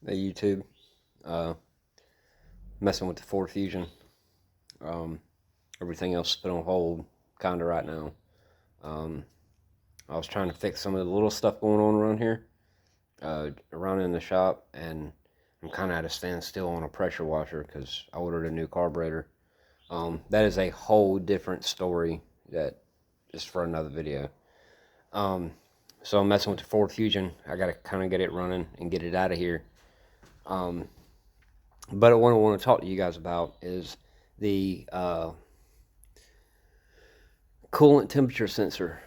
Hey YouTube, messing with the Ford Fusion. Everything else has been on hold, kinda right now. I was trying to fix some of the little stuff going on around here, around in the shop, and I'm kind of at a standstill on a pressure washer because I ordered a new carburetor. That is a whole different story that is for another video. So I'm messing with the Ford Fusion. I got to kind of get it running and get it out of here. But what I want to talk to you guys about is the coolant temperature sensor.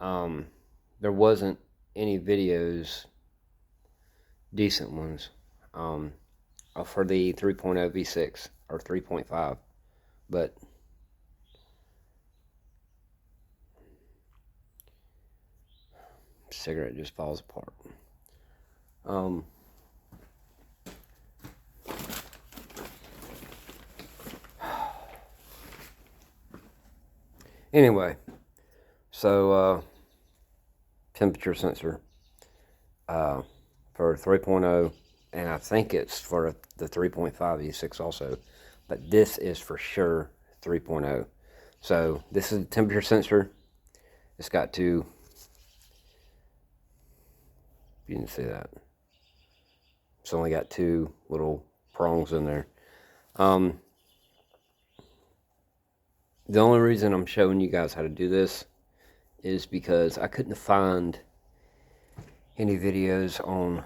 There wasn't any videos, decent ones, for the 3.0 V6 or 3.5, but cigarette just falls apart. Anyway, so temperature sensor for 3.0, and I think it's for the 3.5 V6 also, but this is for sure 3.0. So this is the temperature sensor. It's got two, you can see that. It's only got two little prongs in there. The only reason I'm showing you guys how to do this is because I couldn't find any videos on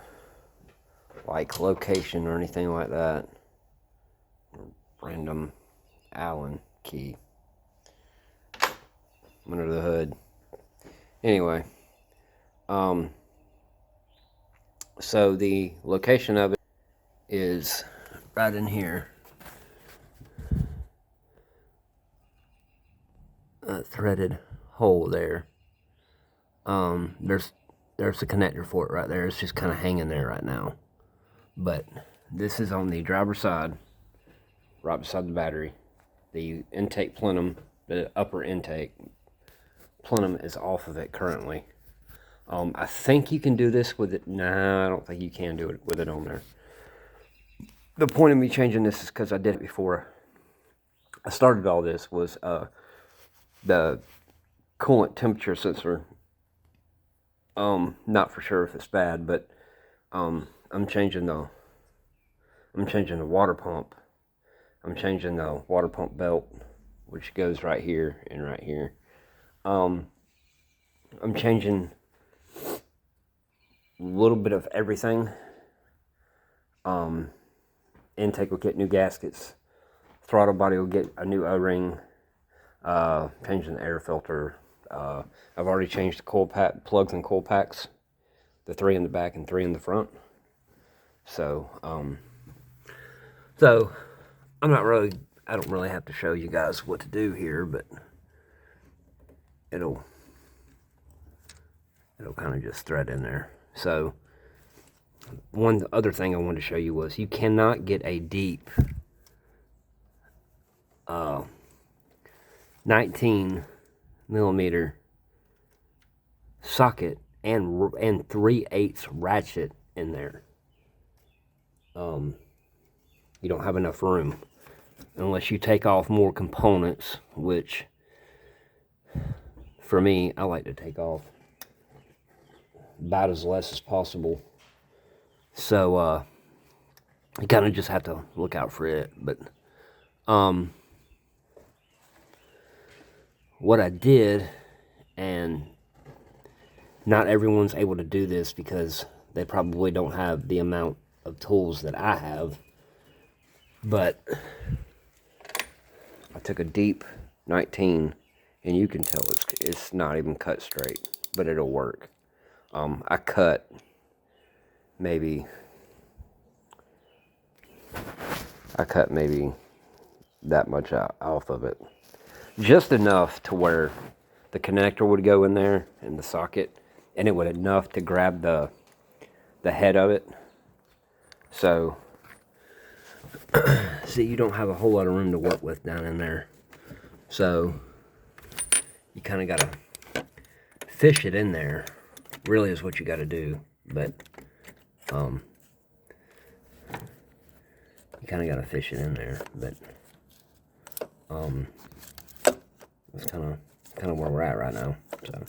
like location or anything like that. Random Allen key under the hood. Anyway, so the location of it is right in here. A threaded hole there. There's the connector for it right there. It's just kind of hanging there right now. But this is on the driver's side, right beside the battery. The intake plenum, the upper intake plenum is off of it currently. I think you can do this with it. Nah, I don't think you can do it with it on there. The point of me changing this is because I did it before I started all this. Was the coolant temperature sensor. Not for sure if it's bad, but I'm changing the water pump. I'm changing the water pump belt, which goes right here and right here. I'm changing a little bit of everything. Intake will get new gaskets. Throttle body will get a new O-ring. Changing the air filter. I've already changed the coil pack plugs and coil packs, the 3 in the back and 3 in the front. So I don't really have to show you guys what to do here, but it'll kind of just thread in there. So one other thing I wanted to show you was you cannot get a deep 19 millimeter socket and 3/8 ratchet in there. You don't have enough room unless you take off more components, which for me, I like to take off about as less as possible. So you kind of just have to look out for it. But what I did, and not everyone's able to do this because they probably don't have the amount of tools that I have, but I took a deep 19, and you can tell it's not even cut straight, but it'll work. I cut maybe that much off of it, just enough to where the connector would go in there in the socket, and it would enough to grab the head of it. So see, you don't have a whole lot of room to work with down in there, so you kind of got to fish it in there, really, is what you got to do. but you kind of got to fish it in there. But that's kind of where we're at right now. So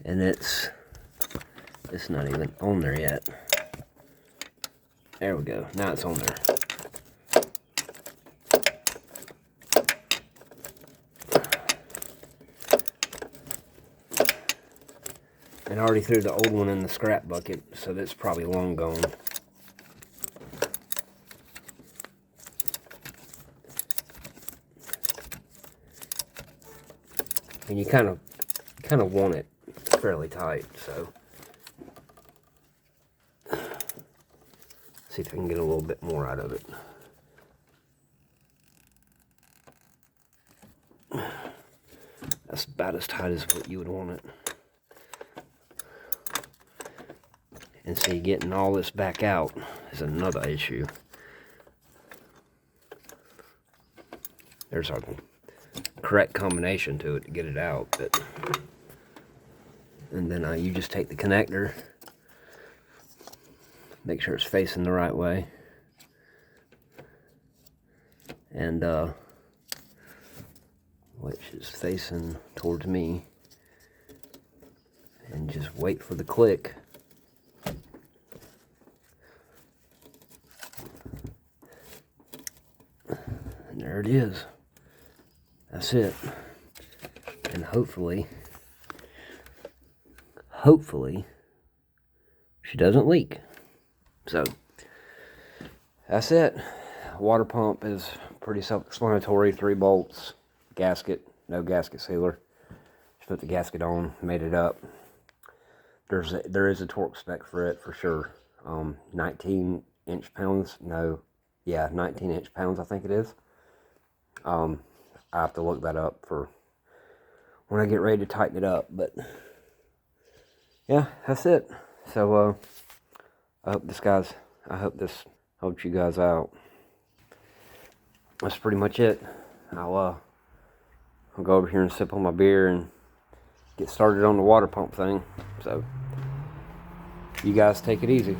and it's not even on there yet. There we go. Now it's on there. And I already threw the old one in the scrap bucket, so that's probably long gone. And you kind of want it fairly tight, so see if I can get a little bit more out of it. That's about as tight as what you would want it. And see, getting all this back out is another issue. There's a correct combination to it to get it out, but and then you just take the connector, make sure it's facing the right way, and which is facing towards me, and just wait for the click. And there it is. That's it. And hopefully she doesn't leak. So that's it. Water pump is pretty self-explanatory. 3 bolts, gasket, no gasket sealer. Just put the gasket on, made it up. There is a torque spec for it for sure. 19 inch-pounds. No, yeah, 19 inch-pounds I think it is. I have to look that up for when I get ready to tighten it up, but yeah, that's it. So I hope this helps you guys out. That's pretty much it. I'll go over here and sip on my beer and get started on the water pump thing. So you guys take it easy.